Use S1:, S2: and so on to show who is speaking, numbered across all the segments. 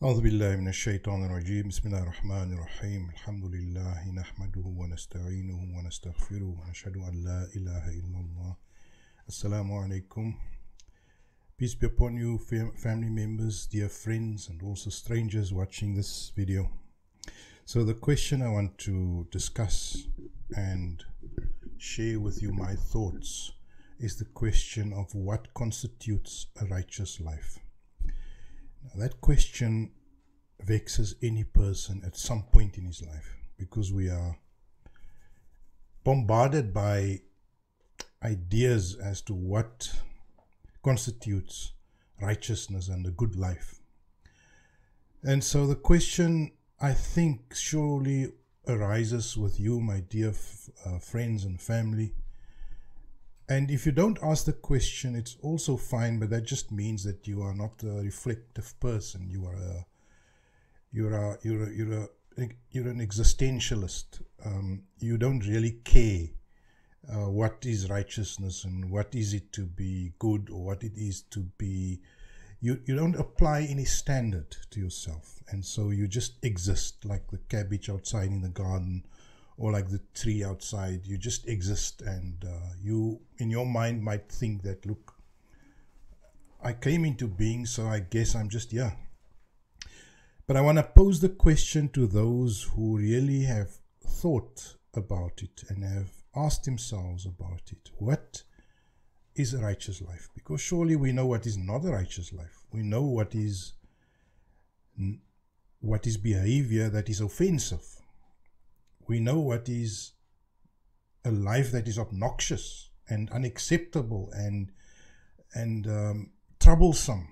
S1: أعوذ بالله من الشيطان الرجيم بسم الله الرحمن الرحيم الحمد لله نحمده ونستعينه ونستغفره ونشهد أن لا إله إلا الله. Assalamu alaikum. Peace be upon you, family members, dear friends, and also strangers watching this video. So the question I want to discuss and share with you my thoughts is the question of what constitutes a righteous life. Now, that question vexes any person at some point in his life because we are bombarded by ideas as to what constitutes righteousness and a good life. And so the question, I think, surely arises with you, my dear friends and family. And if you don't ask the question, it's also fine, but that just means that you are not a reflective person. You're an existentialist. You don't really care what is righteousness and what is it to be good or what it is to be. You don't apply any standard to yourself, and so you just exist like the cabbage outside in the garden, or like the tree outside. You just exist, and you in your mind might think that, look, I came into being, so I guess I'm just here. But I want to pose the question to those who really have thought about it and have asked themselves about it. What is a righteous life? Because surely we know what is not a righteous life. We know what is behavior that is offensive. We know what is a life that is obnoxious and unacceptable and troublesome.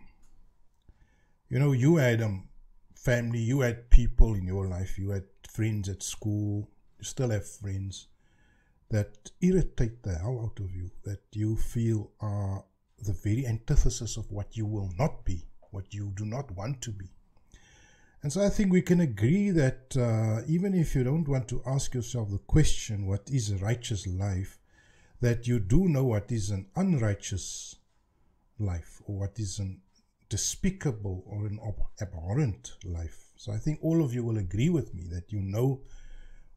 S1: You know, you had family, you had people in your life, you had friends at school, you still have friends that irritate the hell out of you, that you feel are the very antithesis of what you will not be, what you do not want to be. And so I think we can agree that even if you don't want to ask yourself the question, what is a righteous life, that you do know what is an unrighteous life, or what is an despicable or an abhorrent life. So I think all of you will agree with me that you know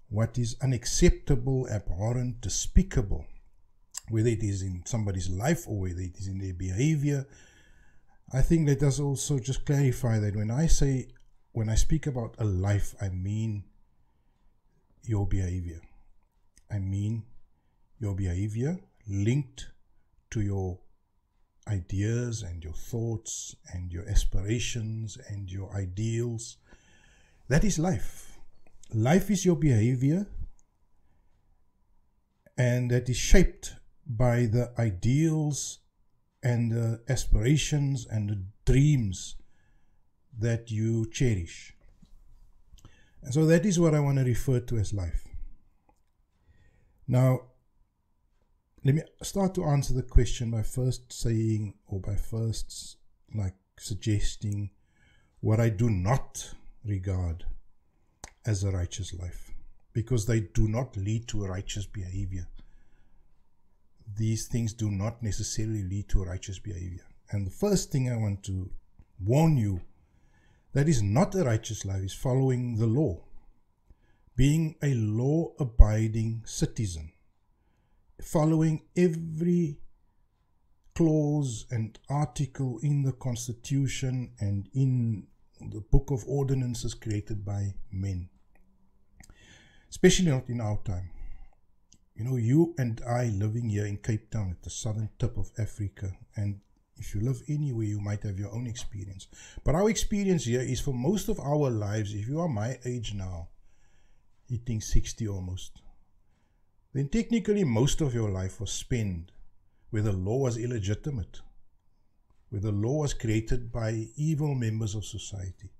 S1: what is unacceptable, abhorrent, despicable, whether it is in somebody's life or whether it is in their behavior. I think let us also just clarify that when I speak about a life, I mean your behavior. I mean your behavior linked to your ideas and your thoughts and your aspirations and your ideals. That is life. Life is your behavior, and that is shaped by the ideals and the aspirations and the dreams that you cherish. And so that is what I want to refer to as life. Now, let me start to answer the question by first saying, or by first suggesting what I do not regard as a righteous life, because they do not lead to a righteous behavior. These things do not necessarily lead to a righteous behavior. And the first thing I want to warn you that is not a righteous life is following the law, being a law-abiding citizen, following every clause and article in the Constitution and in the book of ordinances created by men. Especially not in our time. You know, you and I living here in Cape Town at the southern tip of Africa, and if you live anywhere, you might have your own experience. But our experience here is for most of our lives, if you are my age now, hitting 60 almost, then technically most of your life was spent where the law was illegitimate, where the law was created by evil members of society.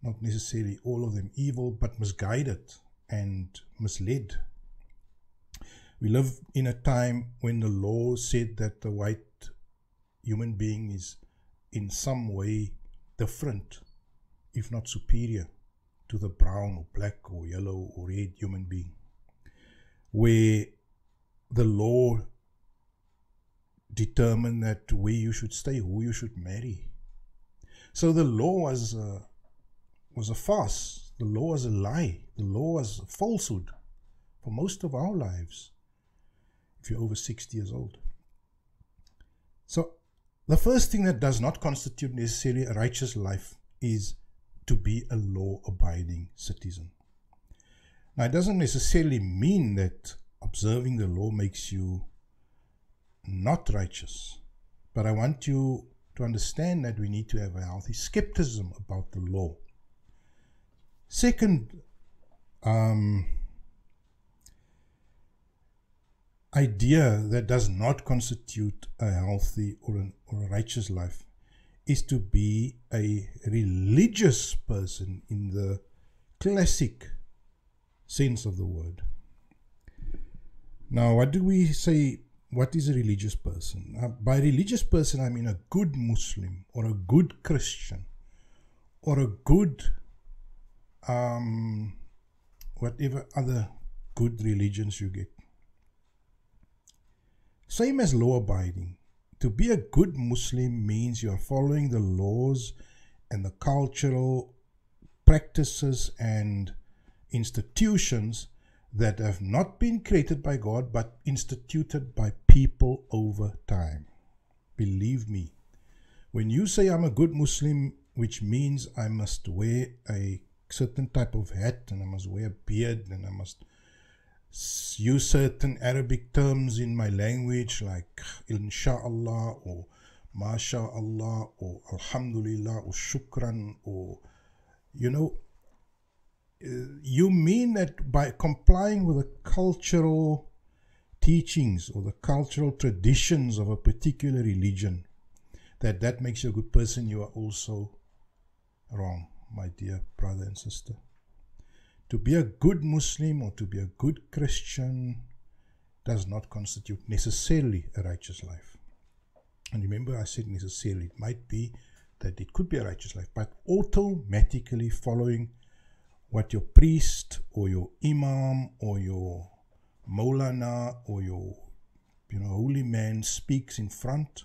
S1: Not necessarily all of them evil, but misguided and misled. We live in a time when the law said that the white human being is in some way different, if not superior, to the brown or black or yellow or red human being. Where the law determined that where you should stay, who you should marry, So the law was a farce. The law was a lie. The law was a falsehood for most of our lives, if you're over 60 years old. So the first thing that does not constitute necessarily a righteous life is to be a law-abiding citizen. Now, it doesn't necessarily mean that observing the law makes you not righteous, but I want you to understand that we need to have a healthy skepticism about the law. Second idea that does not constitute a healthy or a righteous life is to be a religious person in the classic sense of the word. Now, what do we say? What is a religious person? By religious person, I mean a good Muslim or a good Christian or a good whatever other good religions you get. Same as law-abiding. To be a good Muslim means you are following the laws and the cultural practices and institutions that have not been created by God but instituted by people over time. Believe me, when you say I'm a good Muslim, which means I must wear a certain type of hat and I must wear a beard and I must use certain Arabic terms in my language like Insha'Allah or MashaAllah or Alhamdulillah or Shukran or, you know, you mean that by complying with the cultural teachings or the cultural traditions of a particular religion, that makes you a good person. You are also wrong, my dear brother and sister. To be a good Muslim or to be a good Christian does not constitute necessarily a righteous life. And remember, I said necessarily. It might be that it could be a righteous life, but automatically following what your priest or your imam or your Maulana or your holy man speaks in front,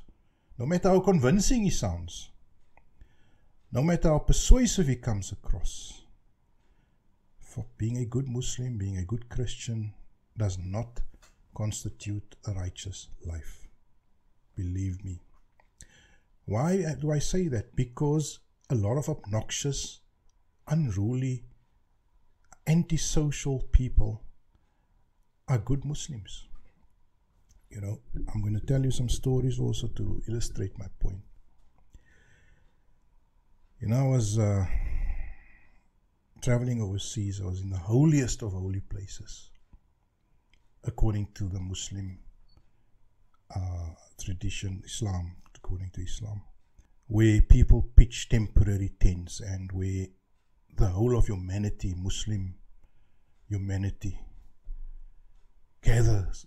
S1: no matter how convincing he sounds, no matter how persuasive he comes across. For being a good Muslim, being a good Christian does not constitute a righteous life. Believe me. Why do I say that? Because a lot of obnoxious, unruly, antisocial people are good Muslims. I'm going to tell you some stories also to illustrate my point. I was traveling overseas. I was in the holiest of holy places, according to the Muslim tradition, Islam, according to Islam, where people pitch temporary tents and where the whole of humanity, Muslim humanity, gathers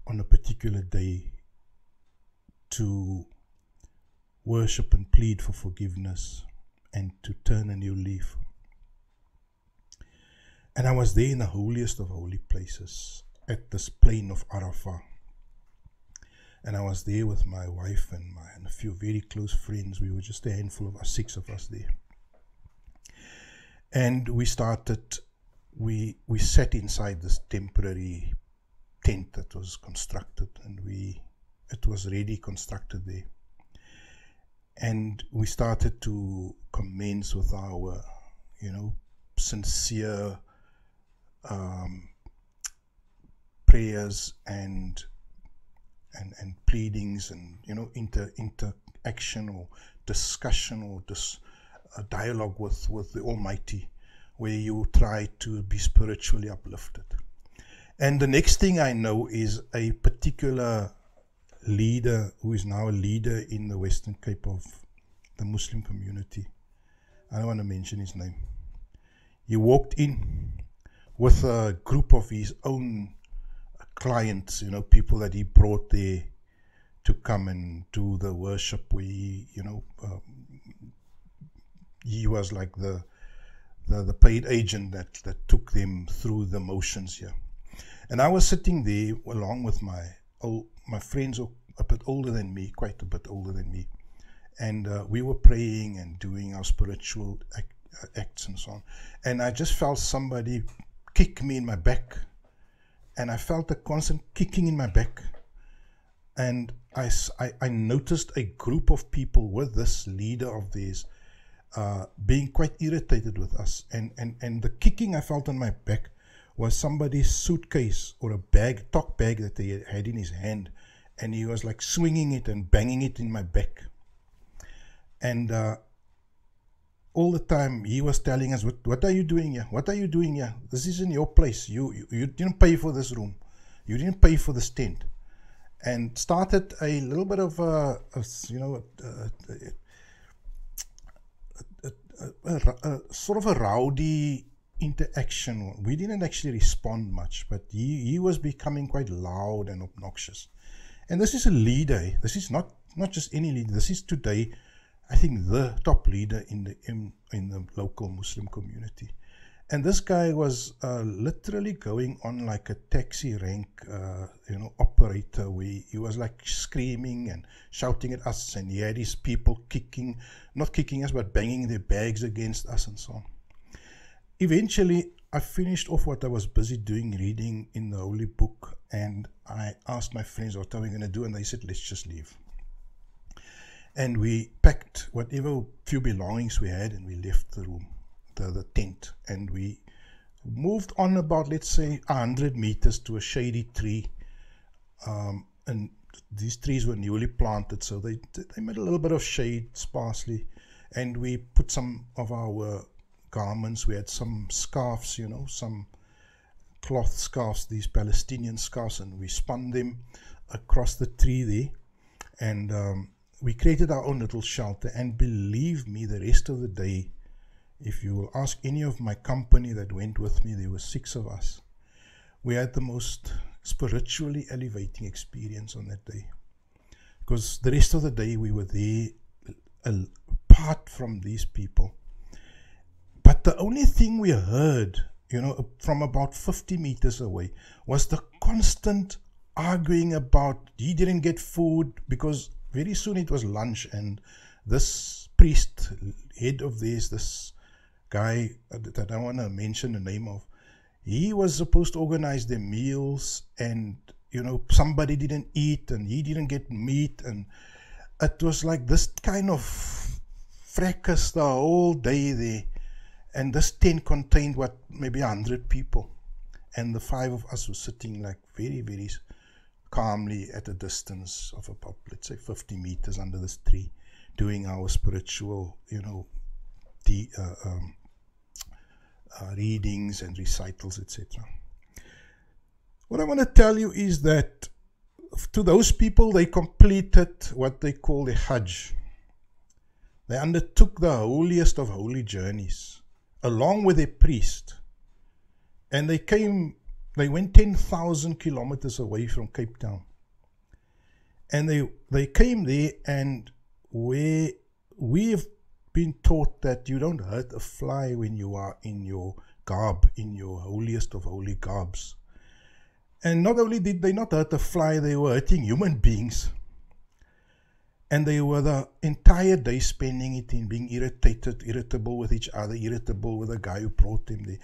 S1: on a particular day to worship and plead for forgiveness and to turn a new leaf. And I was there in the holiest of holy places at this plain of Arafah. And I was there with my wife and a few very close friends. We were just a handful of us, 6 of us there. And we sat inside this temporary tent that was constructed, and it was ready constructed there. And we started to commence with our, sincere prayers and pleadings and interaction or discussion or dialogue with the Almighty, where you try to be spiritually uplifted. And the next thing I know is a particular leader who is now a leader in the Western Cape of the Muslim community. I don't want to mention his name. He walked in with a group of his own clients, people that he brought there to come and do the worship, where he was like the paid agent that took them through the motions here. And I was sitting there along with my friends a bit older than me, quite a bit older than me. And we were praying and doing our spiritual acts and so on. And I just felt somebody kick me in my back. And I felt a constant kicking in my back. And I noticed a group of people with this leader of theirs being quite irritated with us. And the kicking I felt on my back was somebody's suitcase or a bag, talk bag that he had in his hand. And he was like swinging it and banging it in my back. And all the time he was telling us, what are you doing here? What are you doing here? This isn't your place. You didn't pay for this room. You didn't pay for this tent. And started a little bit of a sort of a rowdy interaction. We didn't actually respond much, but he was becoming quite loud and obnoxious. And this is a leader. This is not just any leader. This is today, I think, the top leader in the local Muslim community. And this guy was literally going on like a taxi rank, operator. He was like screaming and shouting at us, and he had his people not kicking us, but banging their bags against us and so on. Eventually, I finished off what I was busy doing, reading in the Holy Book, and I asked my friends, what are we going to do? And they said, let's just leave. And we packed whatever few belongings we had, and we left the room, the tent, and we moved on about, let's say, 100 meters to a shady tree. And these trees were newly planted, so they made a little bit of shade sparsely. And we put some of our garments. We had some scarves, some cloth scarves, these Palestinian scarves, and we spun them across the tree there. And we created our own little shelter. And believe me, the rest of the day, if you will ask any of my company that went with me, there were 6 of us. We had the most spiritually elevating experience on that day. Because the rest of the day we were there apart from these people. But the only thing we heard, from about 50 meters away, was the constant arguing about he didn't get food, because very soon it was lunch, and this priest, head of this guy that I don't want to mention the name of, he was supposed to organize their meals, and somebody didn't eat and he didn't get meat, and it was like this kind of fracas the whole day there. And this tent contained maybe 100 people, and the 5 of us were sitting like very, very calmly at a distance of about, let's say, 50 meters under this tree, doing our spiritual, readings and recitals, etc. What I want to tell you is that to those people, they completed what they call the Hajj. They undertook the holiest of holy journeys along with their priest, and they went 10,000 kilometers away from Cape Town, and they came there, and where we have been taught that you don't hurt a fly when you are in your garb, in your holiest of holy garbs. And not only did they not hurt a fly, they were hurting human beings. And they were the entire day spending it in being irritable with each other, irritable with the guy who brought them there.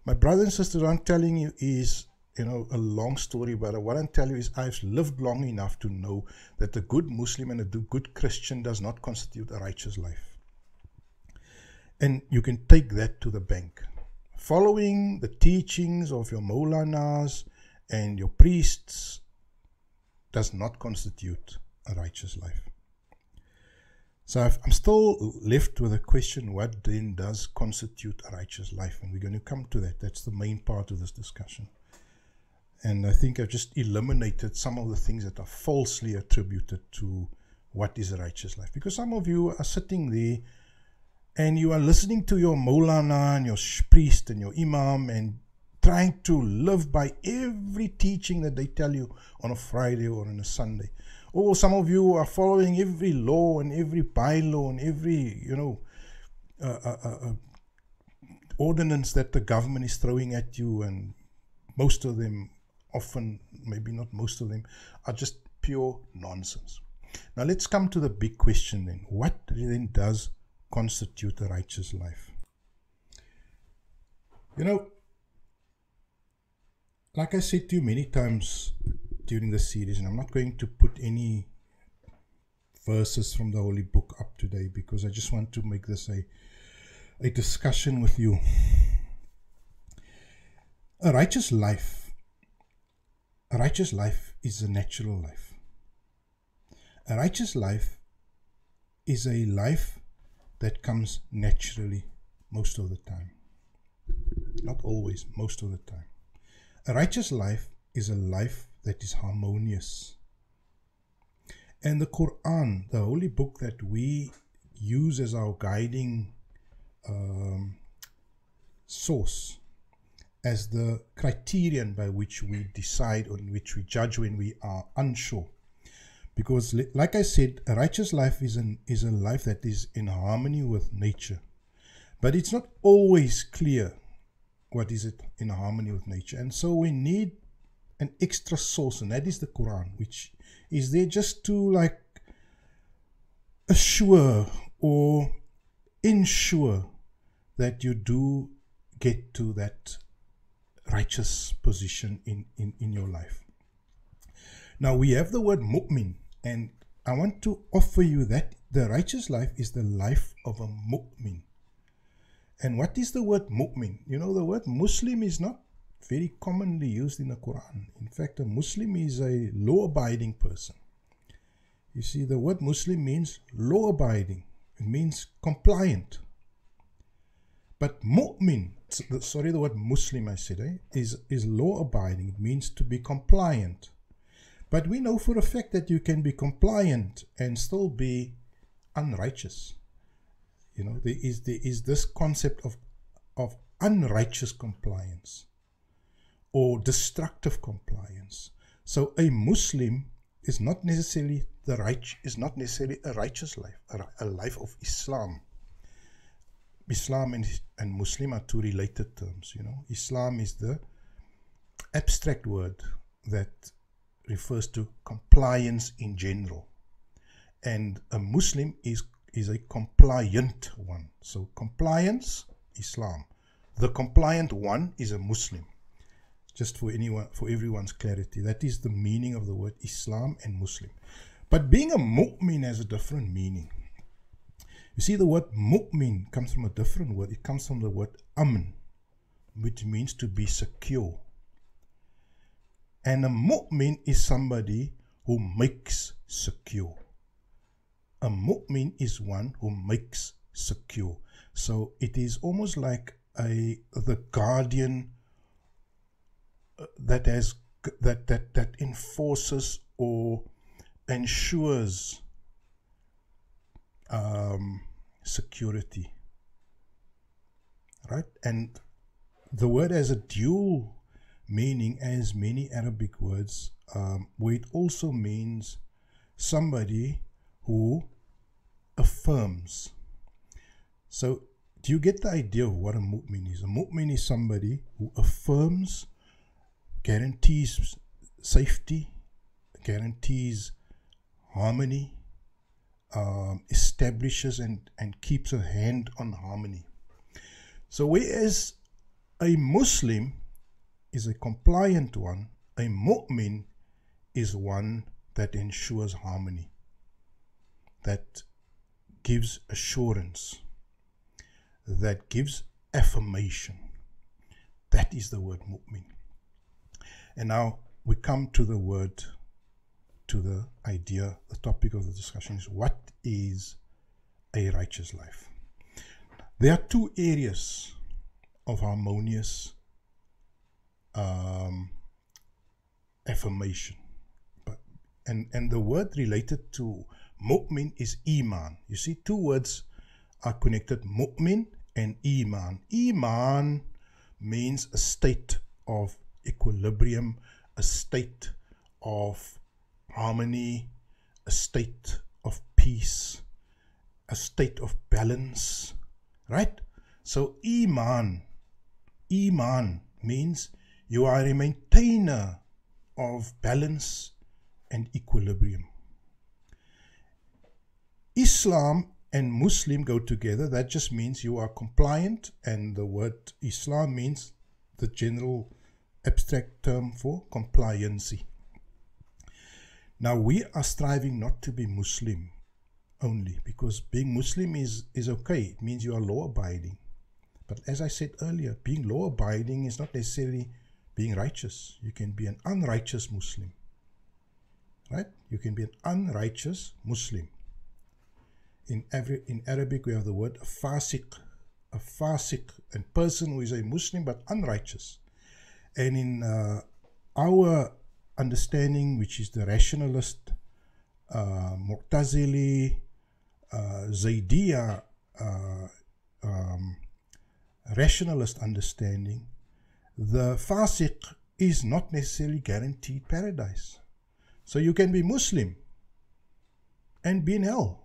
S1: My brothers and sisters, what I'm telling you is, a long story, but what I'm telling you is I've lived long enough to know that a good Muslim and a good Christian does not constitute a righteous life. And you can take that to the bank. Following the teachings of your Maulanas and your priests does not constitute a righteous life. So I'm still left with a question, what then does constitute a righteous life? And we're going to come to that. That's the main part of this discussion. And I think I've just eliminated some of the things that are falsely attributed to what is a righteous life. Because some of you are sitting there and you are listening to your Maulana and your priest and your Imam and trying to live by every teaching that they tell you on a Friday or on a Sunday. Or some of you are following every law and every bylaw and every, ordinance that the government is throwing at you, and most of them, often, maybe not most of them, are just pure nonsense. Now let's come to the big question then. What then does constitute a righteous life? You know, like I said to you many times during the series, and I'm not going to put any verses from the Holy Book up today because I just want to make this a discussion with you. A righteous life is a natural life. A righteous life is a life that comes naturally most of the time. Not always, most of the time. A righteous life is a life that is harmonious. And the Quran, the holy book that we use as our guiding source, as the criterion by which we decide, or in which we judge when we are unsure. Because, like I said, a righteous life is a life that is in harmony with nature. But it's not always clear what is it in harmony with nature. And so we need an extra source, and that is the Quran, which is there just to like assure or ensure that you do get to that righteous position in your life. Now we have the word mu'min, and I want to offer you that the righteous life is the life of a mu'min. And what is the word mu'min? You know, the word Muslim is not very commonly used in the Quran. In fact, a Muslim is a law-abiding person. You see, the word Muslim means law-abiding. It means compliant. But mu'min, sorry, the word Muslim I said, is law-abiding. It means to be compliant. But we know for a fact that you can be compliant and still be unrighteous. You know, there is this concept of unrighteous compliance or destructive compliance. So a Muslim is not necessarily a righteous life, a life of Islam. Islam and Muslim are two related terms. You know, Islam is the abstract word that refers to compliance in general, and a Muslim is a compliant one. So compliance, Islam. The compliant one is a Muslim. Just for everyone's clarity, that is the meaning of the word Islam and Muslim. But being a mu'min has a different meaning. You see, the word mu'min comes from a different word. It comes from the word amn, which means to be secure. And a mu'min is somebody who makes secure. A mu'min is one who makes secure. So it is almost like the guardian that enforces or ensures security, right? And the word has a dual meaning, as many Arabic words, where it also means somebody who affirms. So do you get the idea of what a mu'min is? A mu'min is somebody who affirms, guarantees safety, guarantees harmony, establishes and keeps a hand on harmony. So whereas a Muslim is a compliant one, a mu'min is one that ensures harmony, that gives assurance, that gives affirmation. That is the word mu'min. And now we come to the word, to the idea, the topic of the discussion is, what is a righteous life? There are two areas of harmonious affirmation. And the word related to mu'min is iman. You see, two words are connected, mu'min and iman. Iman means a state of equilibrium, a state of harmony, a state of peace, a state of balance, right? So iman means you are a maintainer of balance and equilibrium. Islam and Muslim go together. That just means you are compliant, and the word Islam means the general abstract term for compliancy. Now we are striving not to be Muslim only, because being Muslim is okay. It means you are law-abiding. But as I said earlier, being law-abiding is not necessarily being righteous. You can be an unrighteous Muslim. Right? You can be an unrighteous Muslim. In Arabic, we have the word fasiq, a person who is a Muslim but unrighteous. And in our understanding, which is the rationalist, Mu'tazili, Zaydiya, rationalist understanding, the fasiq is not necessarily guaranteed paradise. So you can be Muslim and be in hell.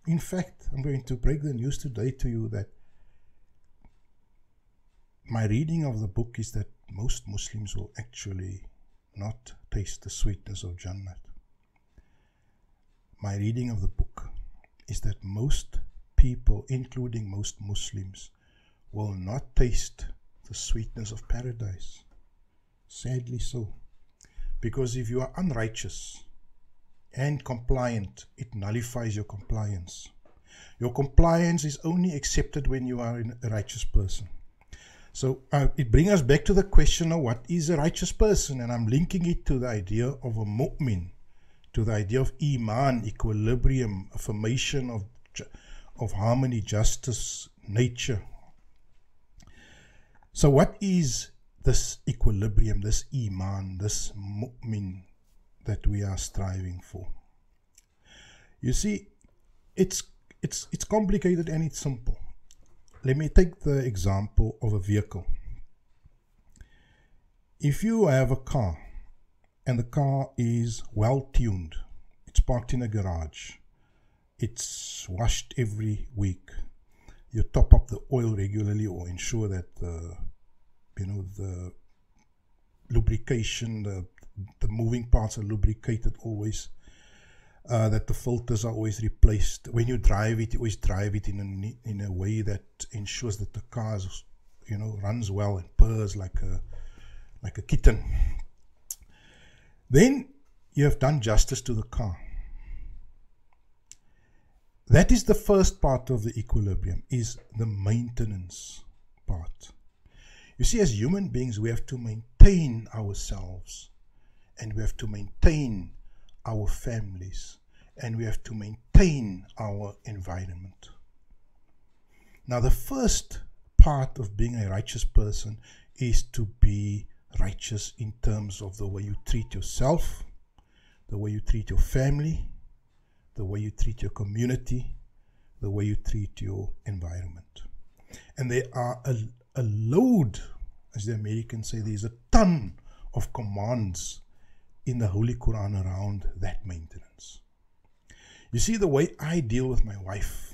S1: In fact, I'm going to break the news today to you that my reading of the book is that most Muslims will actually not taste the sweetness of Jannah. My reading of the book is that most people, including most Muslims, will not taste the sweetness of paradise. Sadly so. Because if you are unrighteous and compliant, it nullifies your compliance. Your compliance is only accepted when you are a righteous person. So it brings us back to the question of what is a righteous person, and I'm linking it to the idea of a mu'min, to the idea of iman, equilibrium, affirmation of harmony, justice, nature. So what is this equilibrium, this iman, this mu'min that we are striving for? You see, it's complicated and it's simple. Let me take the example of a vehicle. If you have a car and the car is well tuned, it's parked in a garage, it's washed every week, you top up the oil regularly or ensure that the lubrication, the moving parts are lubricated always, that the filters are always replaced. When you drive it, you always drive it in a way that ensures that the car runs well and purrs like a kitten. Then you have done justice to the car. That is the first part of the equilibrium, is the maintenance part. You see, as human beings, we have to maintain ourselves, and we have to maintain our families, and we have to maintain our environment. Now, the first part of being a righteous person is to be righteous in terms of the way you treat yourself, the way you treat your family, the way you treat your community, the way you treat your environment. And there are a load, as the Americans say, there's a ton of commands in the Holy Quran around that maintenance. You see, the way I deal with my wife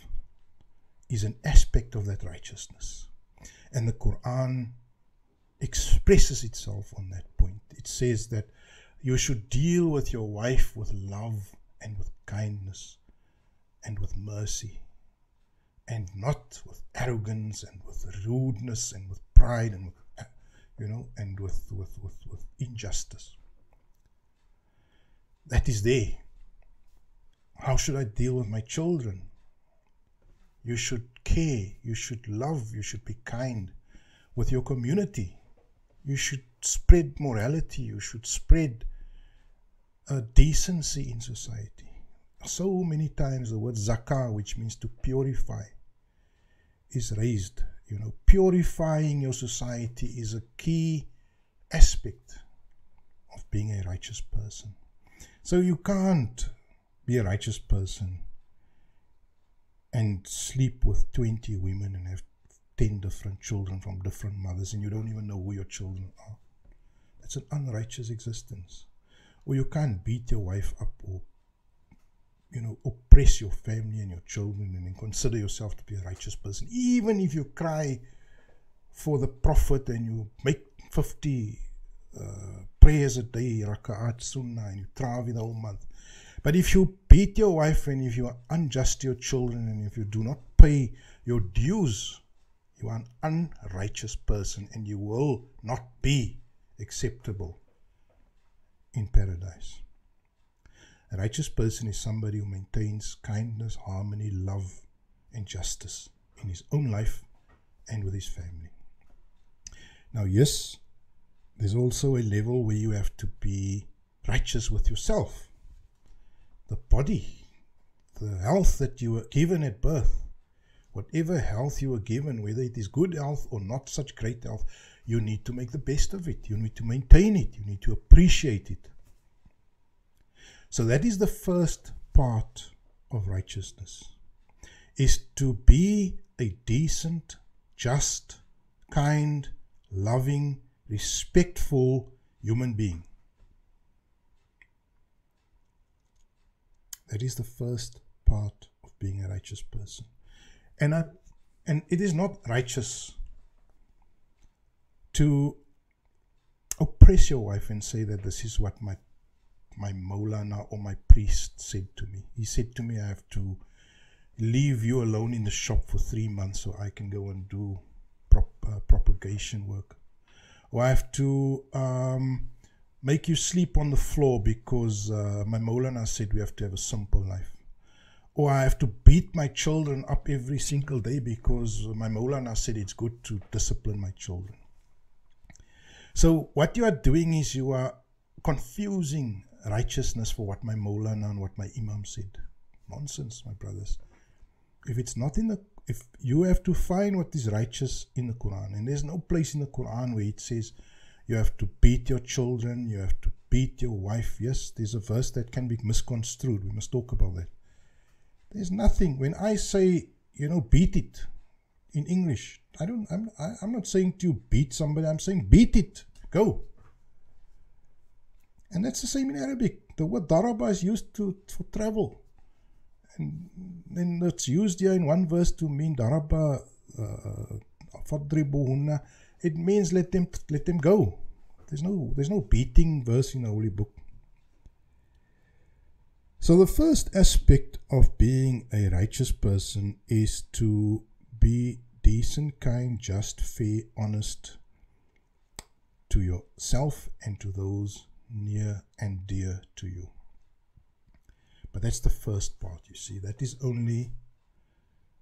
S1: is an aspect of that righteousness. And the Quran expresses itself on that point. It says that you should deal with your wife with love and with kindness and with mercy, and not with arrogance and with rudeness and with pride and with, and with injustice. That is there. How should I deal with my children? You should care, you should love, you should be kind. With your community, you should spread morality, you should spread decency in society. So many times the word zakah, which means to purify, is raised. Purifying your society is a key aspect of being a righteous person. So you can't be a righteous person and sleep with 20 women and have 10 different children from different mothers, and you don't even know who your children are. That's an unrighteous existence. Or you can't beat your wife up or oppress your family and your children and then consider yourself to be a righteous person. Even if you cry for the Prophet and you make 50 prayers a day, raka'at, sunnah, and you travel the whole month. But if you beat your wife, and if you are unjust to your children, and if you do not pay your dues, you are an unrighteous person, and you will not be acceptable in paradise. A righteous person is somebody who maintains kindness, harmony, love, and justice in his own life and with his family. Now, yes, there's also a level where you have to be righteous with yourself. The body, the health that you were given at birth, whatever health you were given, whether it is good health or not such great health, you need to make the best of it. You need to maintain it. You need to appreciate it. So that is the first part of righteousness, is to be a decent, just, kind, loving, respectful human being. That is the first part of being a righteous person. And it is not righteous to oppress your wife and say that this is what my Maulana or my priest said to me. He said to me, I have to leave you alone in the shop for 3 months so I can go and do propagation work. Or I have to make you sleep on the floor because my Maulana said we have to have a simple life. Or I have to beat my children up every single day because my Maulana said it's good to discipline my children. So what you are doing is you are confusing righteousness for what my Maulana and what my Imam said. Nonsense, my brothers. If it's not in the, if you have to find what is righteous in the Quran, and there's no place in the Quran where it says you have to beat your children, you have to beat your wife. Yes, there's a verse that can be misconstrued. We must talk about that. There's nothing. When I say, beat it in English, I'm not saying to you beat somebody. I'm saying beat it. Go. And that's the same in Arabic. The word daraba is used for travel. And then it's used here in one verse to mean daraba, fadribuhunna. It means let them go. There's no beating verse in the Holy Book. So the first aspect of being a righteous person is to be decent, kind, just, fair, honest to yourself and to those near and dear to you. But that's the first part, you see. That is only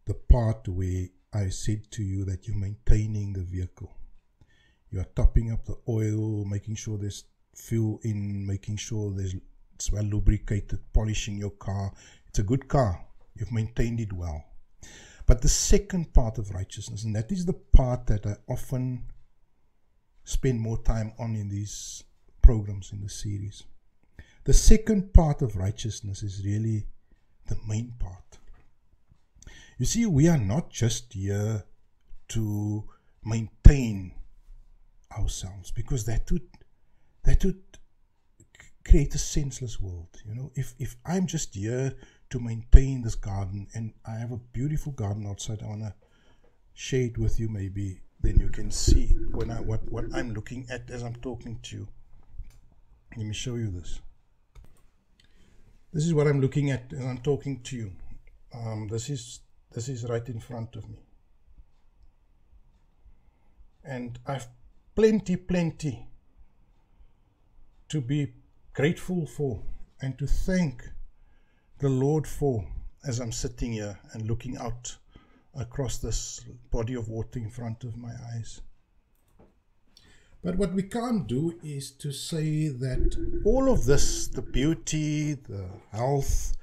S1: the part where I said to you that you're maintaining the vehicle. You are topping up the oil, making sure there's fuel in, making sure it's well lubricated, polishing your car. It's a good car. You've maintained it well. But the second part of righteousness, and that is the part that I often spend more time on in these programs, in the series. The second part of righteousness is really the main part. You see, we are not just here to maintain ourselves, because that would create a senseless world. If I'm just here to maintain this garden, and I have a beautiful garden outside, I want to share it with you, maybe then you can see what I'm looking at as I'm talking to you. Let me show you this. This is what I'm looking at as I'm talking to you. This is right in front of me, and I've plenty to be grateful for and to thank the Lord for, as I'm sitting here and looking out across this body of water in front of my eyes. But what we can't do is to say that all of this, the beauty, the health,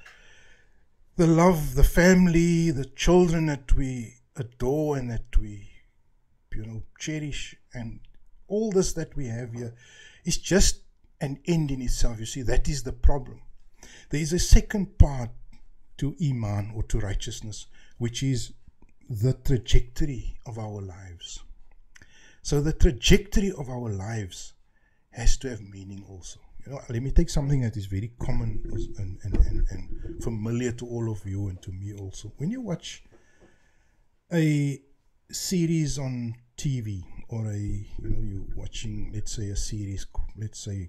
S1: the love, the family, the children that we adore and that we, cherish, and all this that we have here is just an end in itself. You see, that is the problem. There is a second part to Iman, or to righteousness, which is the trajectory of our lives. So the trajectory of our lives has to have meaning also. Let me take something that is very common and familiar to all of you and to me also. When you watch a series on TV, or you're watching, let's say, a series, let's say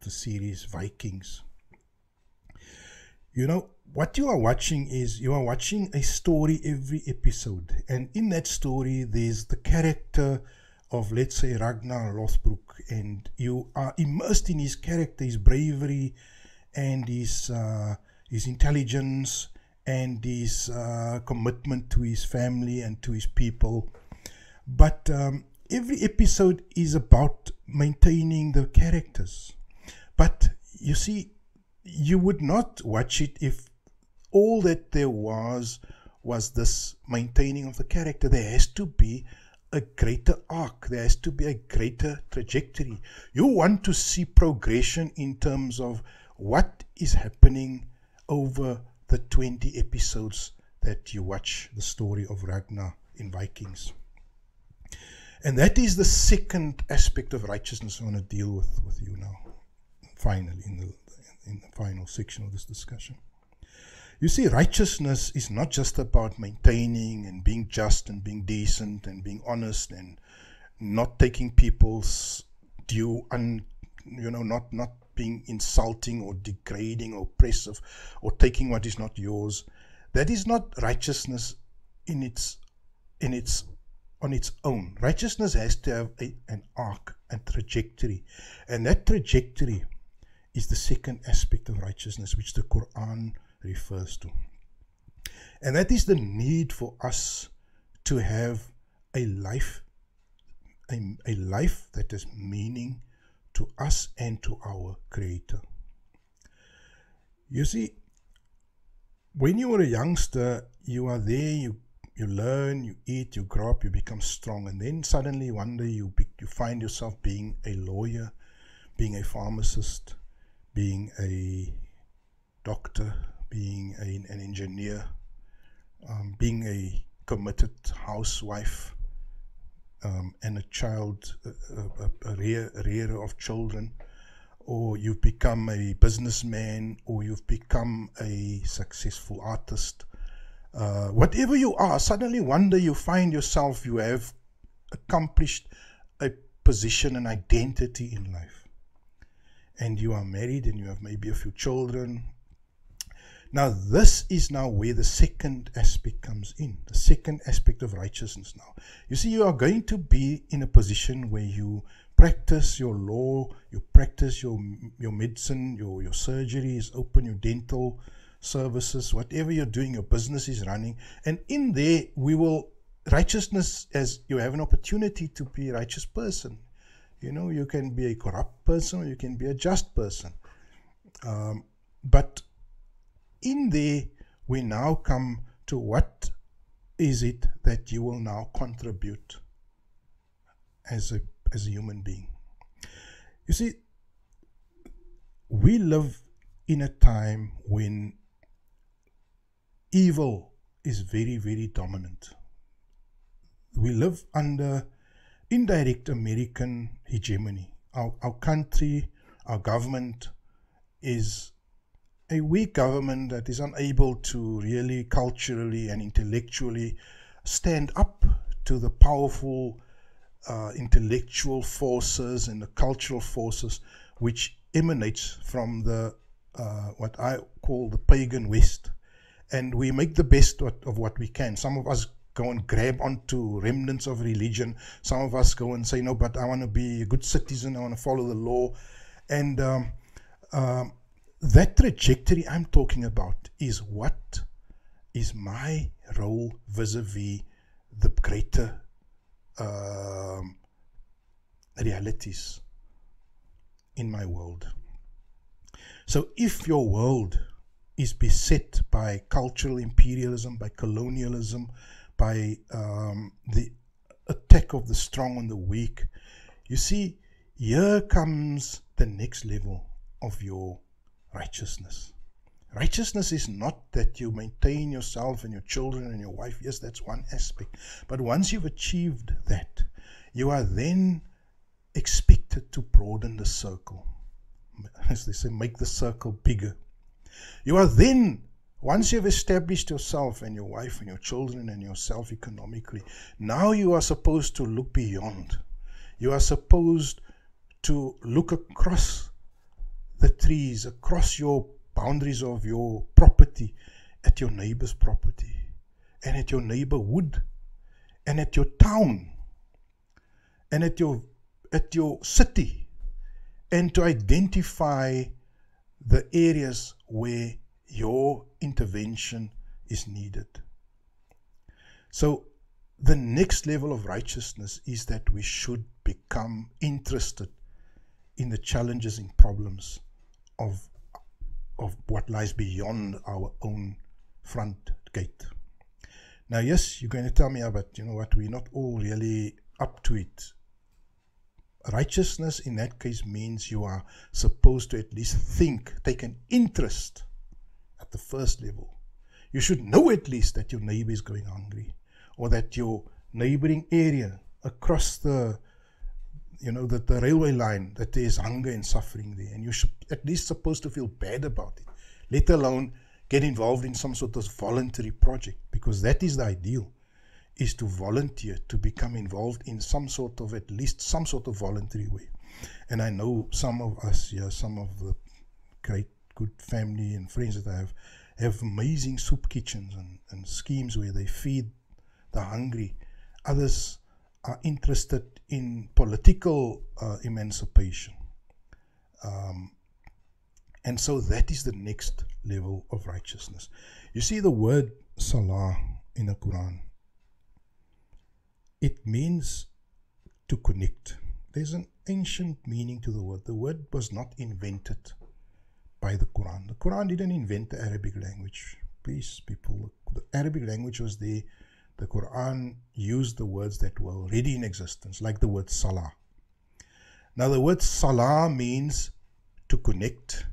S1: the series Vikings, You know, what you are watching is, you are watching a story every episode. And in that story, there's the character of, let's say, Ragnar Lothbrok. And you are immersed in his character, his bravery, and his intelligence, and his commitment to his family and to his people. But every episode is about maintaining the characters. But you see, you would not watch it if all that there was this maintaining of the character. There has to be a greater arc. There has to be a greater trajectory. You want to see progression in terms of what is happening over the 20 episodes that you watch the story of Ragnar in Vikings. And that is the second aspect of righteousness I want to deal with you now, finally, in the final section of this discussion. You see, righteousness is not just about maintaining and being just and being decent and being honest and not taking people's due, not being insulting or degrading or oppressive or taking what is not yours. That is not righteousness on its own. Righteousness has to have an arc and trajectory, and that trajectory is the second aspect of righteousness, which the Quran refers to. And that is the need for us to have a life that has meaning to us and to our Creator. You see, when you are a youngster, you are there, you learn, you eat, you grow up, you become strong, and then suddenly one day you find yourself being a lawyer, being a pharmacist, being a doctor, being an engineer, being a committed housewife, and a child, a rearer of children, or you've become a businessman, or you've become a successful artist. Whatever you are, suddenly one day you find yourself, you have accomplished a position, an identity in life. And you are married and you have maybe a few children. Now this is now where the second aspect comes in, the second aspect of righteousness now. You see, you are going to be in a position where you practice your law, you practice your medicine, your surgery is open, your dental services, whatever you're doing, your business is running. And in there, righteousness, as you have an opportunity to be a righteous person. You know, you can be a corrupt person or you can be a just person. But in there, we now come to what is it that you will now contribute as a human being. You see, we live in a time when evil is very, very dominant. We live under indirect American hegemony. Our country, our government is a weak government that is unable to really culturally and intellectually stand up to the powerful intellectual forces and the cultural forces which emanates from the what I call the pagan West. And we make the best of what we can. Some of us go and grab onto remnants of religion. Some of us go and say, no, but I want to be a good citizen. I want to follow the law. And that trajectory I'm talking about is what is my role vis-a-vis the greater realities in my world. So if your world is beset by cultural imperialism, by colonialism, by the attack of the strong on the weak, you see, here comes the next level of your righteousness. Righteousness is not that you maintain yourself and your children and your wife. Yes, that's one aspect. But once you've achieved that, you are then expected to broaden the circle. As they say, make the circle bigger. You are then, once you've established yourself and your wife and your children and yourself economically, now you are supposed to look beyond. You are supposed to look across the trees, across your boundaries of your property, at your neighbor's property, and at your neighborhood, and at your town, and at your city, and to identify the areas where your intervention is needed. So the next level of righteousness is that we should become interested in the challenges and problems of what lies beyond our own front gate. Now, yes, you're going to tell me, but you know what, we're not all really up to it. Righteousness in that case means you are supposed to at least think, take an interest at the first level. You should know at least that your neighbor is going hungry, or that your neighboring area across the railway line, that there is hunger and suffering there, and you should at least supposed to feel bad about it, let alone get involved in some sort of voluntary project, because that is the ideal, is to volunteer, to become involved in at least some sort of voluntary way. And I know some of us here, some of the great good family and friends that I have amazing soup kitchens and schemes where they feed the hungry. Others are interested in political emancipation. And so that is the next level of righteousness. You see the word Salah in the Quran. It means to connect. There's an ancient meaning to the word. The word was not invented by the Quran. The Quran didn't invent the Arabic language. Please, people, the Arabic language was there. The Quran used the words that were already in existence, like the word Salah. Now, the word Salah means to connect,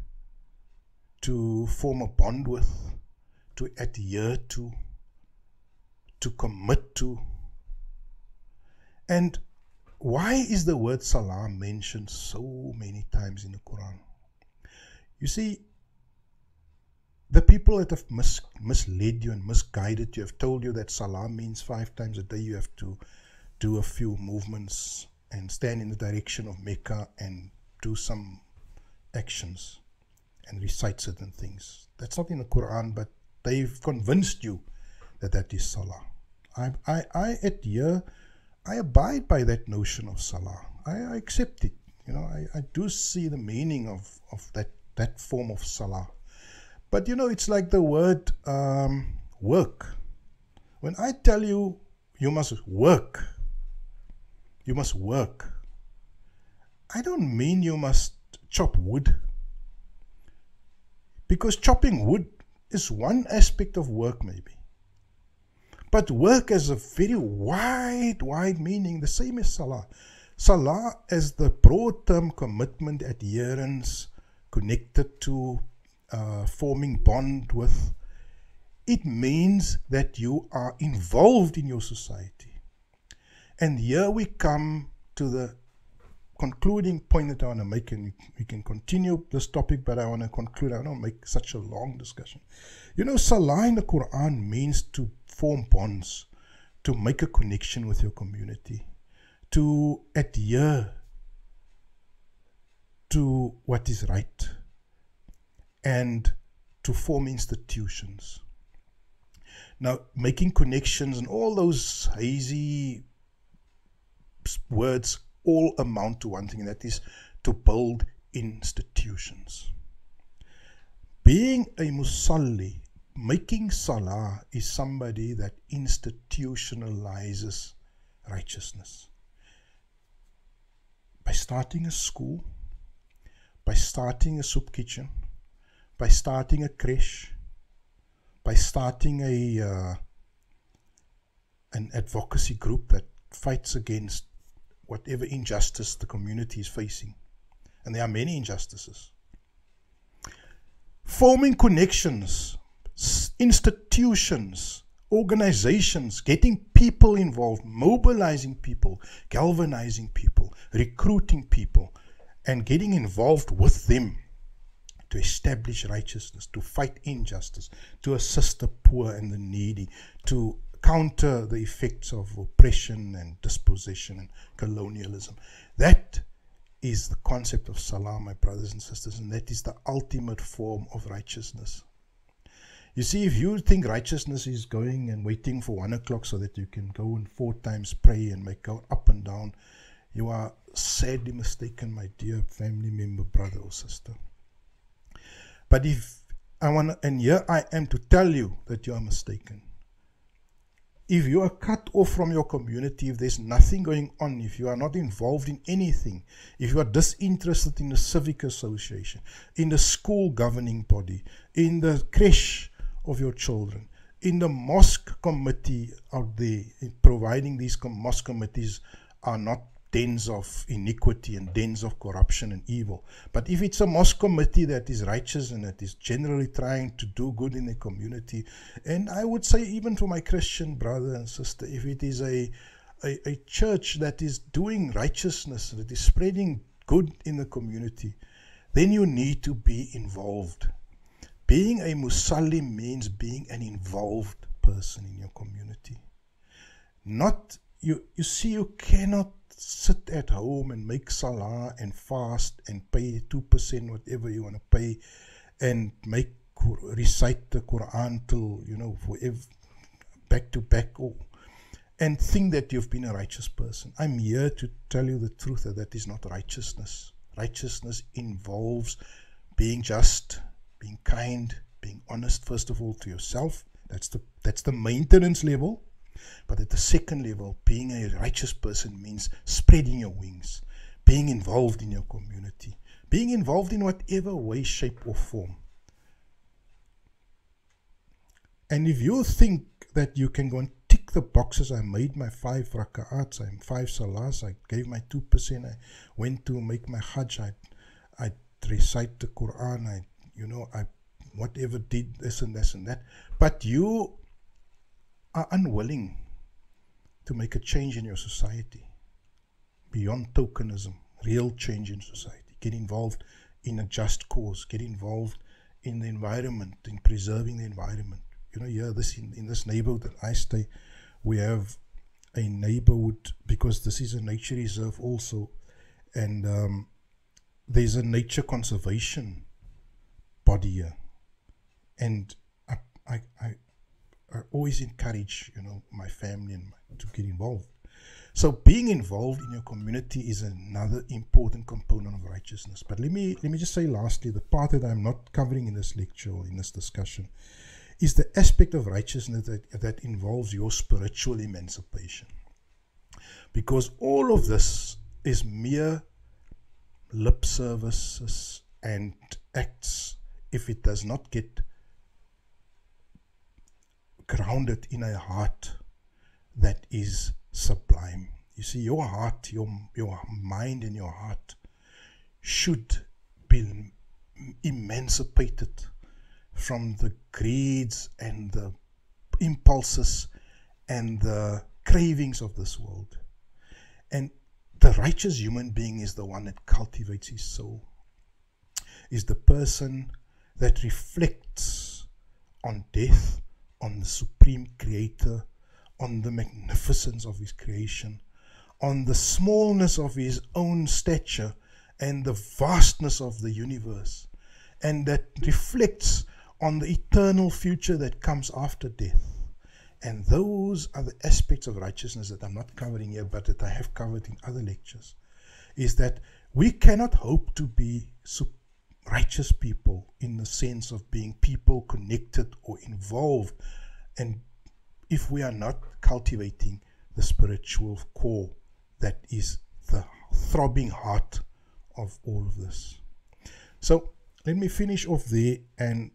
S1: to form a bond with, to adhere to commit to. And why is the word Salah mentioned so many times in the Quran? You see, the people that have misled you and misguided you have told you that Salah means 5 times a day you have to do a few movements and stand in the direction of Mecca and do some actions and recite certain things. That's not in the Quran, but they've convinced you that that is Salah. I abide by that notion of Salah. I accept it. You know, I do see the meaning of that form of Salah. But you know, it's like the word work. When I tell you, you must work, I don't mean you must chop wood. Because chopping wood is one aspect of work maybe. But work has a very wide meaning, the same as Salah. Salah as the broad term commitment, adherence, connected to, forming bond with. It means that you are involved in your society. And here we come to the concluding point that I want to make, and we can continue this topic, but I want to conclude. I don't want to make such a long discussion. You know, Salah in the Quran means to form bonds, to make a connection with your community, to adhere to what is right, and to form institutions. Now, making connections and all those hazy words all amount to one thing, and that is to build institutions. Being a musalli, making salah, is somebody that institutionalizes righteousness. By starting a school, by starting a soup kitchen, by starting a creche, by starting an advocacy group that fights against whatever injustice the community is facing. And there are many injustices. Forming connections, institutions, organizations, getting people involved, mobilizing people, galvanizing people, recruiting people, and getting involved with them to establish righteousness, to fight injustice, to assist the poor and the needy, to counter the effects of oppression and dispossession and colonialism. That is the concept of Salaam, my brothers and sisters, and that is the ultimate form of righteousness. You see, if you think righteousness is going and waiting for 1 o'clock so that you can go and 4 times pray and make out up and down, you are sadly mistaken, my dear family member, brother or sister. But if I want, and here I am to tell you that you are mistaken. If you are cut off from your community, if there's nothing going on, if you are not involved in anything, if you are disinterested in the civic association, in the school governing body, in the creche of your children, in the mosque committee out there, providing these mosque committees are not dens of iniquity and dens of corruption and evil. But if it's a mosque committee that is righteous and that is generally trying to do good in the community, and I would say even for my Christian brother and sister, if it is a church that is doing righteousness, that is spreading good in the community, then you need to be involved. Being a Muslim means being an involved person in your community. Not, you see, you cannot sit at home and make salah and fast and pay 2% whatever you want to pay and recite the Quran till, forever, back to back, and think that you've been a righteous person. I'm here to tell you the truth that is not righteousness. Righteousness involves being just, being kind, being honest, first of all, to yourself. That's the maintenance level. But at the second level, being a righteous person means spreading your wings, being involved in your community, being involved in whatever way, shape or form. And if you think that you can go and tick the boxes, I made my 5 raka'ats, I 5 salahs, I gave my 2%, I went to make my hajj, I recite the Quran, I whatever did this and this and that, but you are unwilling to make a change in your society beyond tokenism, real change in society. Get involved in a just cause, get involved in the environment, in preserving the environment. Here in this neighborhood that I stay, we have a neighborhood, because this is a nature reserve also, and there's a nature conservation body here, and I always encourage, my family to get involved. So being involved in your community is another important component of righteousness. But let me just say lastly, the part that I'm not covering in this lecture or in this discussion is the aspect of righteousness that involves your spiritual emancipation. Because all of this is mere lip services and acts if it does not get grounded in a heart that is sublime. You see, your heart, your mind and your heart should be emancipated from the greeds and the impulses and the cravings of this world. And the righteous human being is the one that cultivates his soul, is the person that reflects on death, on the supreme creator, on the magnificence of his creation, on the smallness of his own stature and the vastness of the universe, and that reflects on the eternal future that comes after death. And those are the aspects of righteousness that I'm not covering here, but that I have covered in other lectures, is that we cannot hope to be righteous people in the sense of being people connected or involved, and if we are not cultivating the spiritual core that is the throbbing heart of all of this. So let me finish off there, and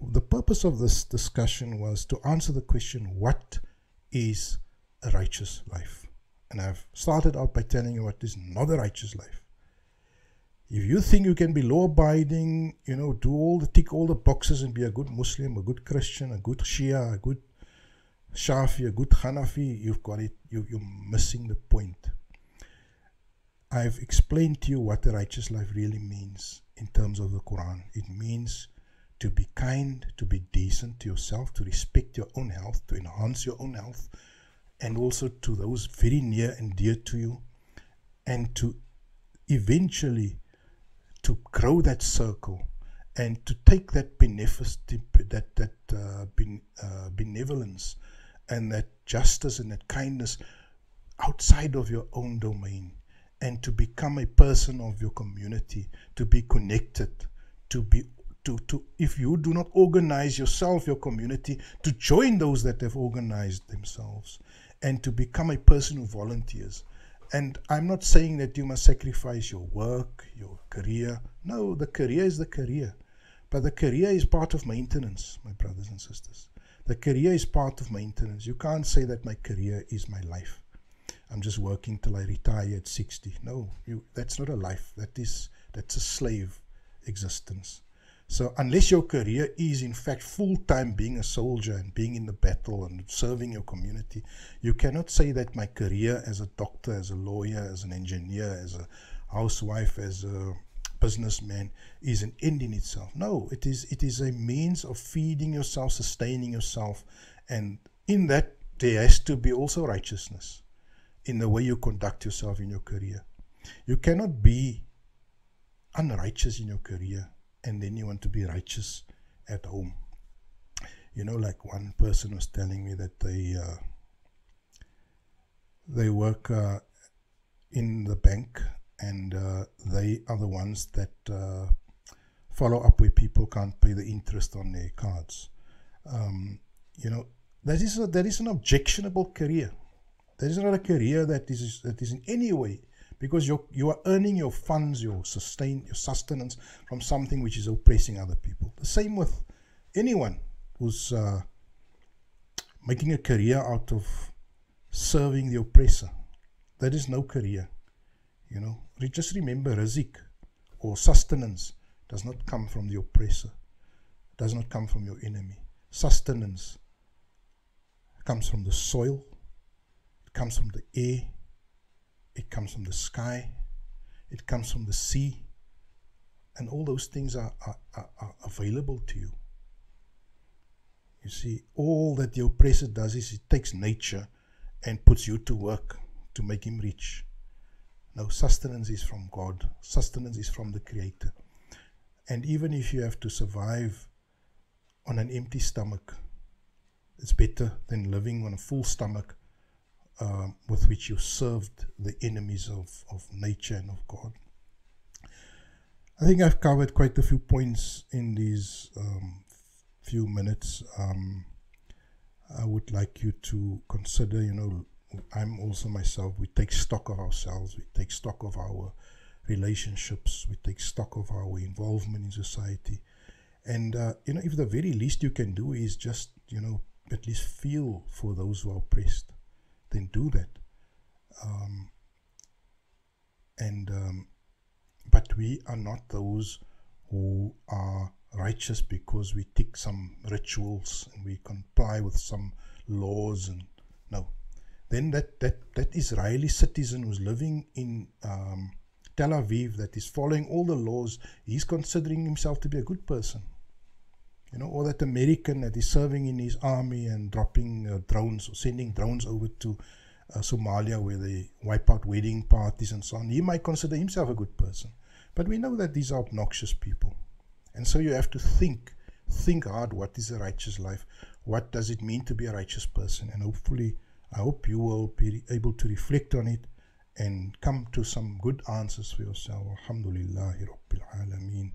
S1: the purpose of this discussion was to answer the question, what is a righteous life? And I've started out by telling you what is not a righteous life. If you think you can be law-abiding, tick all the boxes and be a good Muslim, a good Christian, a good Shia, a good Shafi, a good Hanafi, you've got it. You're missing the point. I've explained to you what a righteous life really means in terms of the Quran. It means to be kind, to be decent to yourself, to respect your own health, to enhance your own health, and also to those very near and dear to you, and to eventually to grow that circle and to take that benevolence and that justice and that kindness outside of your own domain, and to become a person of your community, to be connected, to if you do not organize yourself, your community, to join those that have organized themselves, and to become a person who volunteers. And I'm not saying that you must sacrifice your work, your career. No, the career is the career. But the career is part of maintenance, my brothers and sisters. The career is part of maintenance. You can't say that my career is my life. I'm just working till I retire at 60. No, that's not a life. That's a slave existence. So unless your career is in fact full-time being a soldier and being in the battle and serving your community, you cannot say that my career as a doctor, as a lawyer, as an engineer, as a housewife, as a businessman is an end in itself. No, it is a means of feeding yourself, sustaining yourself, and in that there has to be also righteousness in the way you conduct yourself in your career. You cannot be unrighteous in your career and then you want to be righteous at home. You know, like one person was telling me that they work in the bank, and they are the ones that follow up where people can't pay the interest on their cards. You know, that is an objectionable career. That is not a career that is in any way, because you are earning your funds, your sustenance from something which is oppressing other people. The same with anyone who's making a career out of serving the oppressor. That is no career. You know, just remember, rizq or sustenance does not come from the oppressor, does not come from your enemy. Sustenance comes from the soil, it comes from the air, it comes from the sky, it comes from the sea, and all those things are available to you. You see, all that the oppressor does is it takes nature and puts you to work to make him rich. No, sustenance is from God. Sustenance is from the Creator. And even if you have to survive on an empty stomach, it's better than living on a full stomach with which you served the enemies of nature and of God. I think I've covered quite a few points in these few minutes. I would like you to consider, you know, I'm also myself, we take stock of ourselves, we take stock of our relationships, we take stock of our involvement in society. And, you know, if the very least you can do is just, you know, at least feel for those who are oppressed, then do that. But we are not those who are righteous because we tick some rituals and we comply with some laws, and no. Then that Israeli citizen who's living in Tel Aviv, that is following all the laws, he's considering himself to be a good person. You know, or that American that is serving in his army and dropping drones, or sending drones over to Somalia where they wipe out wedding parties and so on. He might consider himself a good person. But we know that these are obnoxious people. And so you have to think hard, what is a righteous life? What does it mean to be a righteous person? And hopefully, I hope you will be able to reflect on it and come to some good answers for yourself. Alhamdulillahi Rabbil Alameen.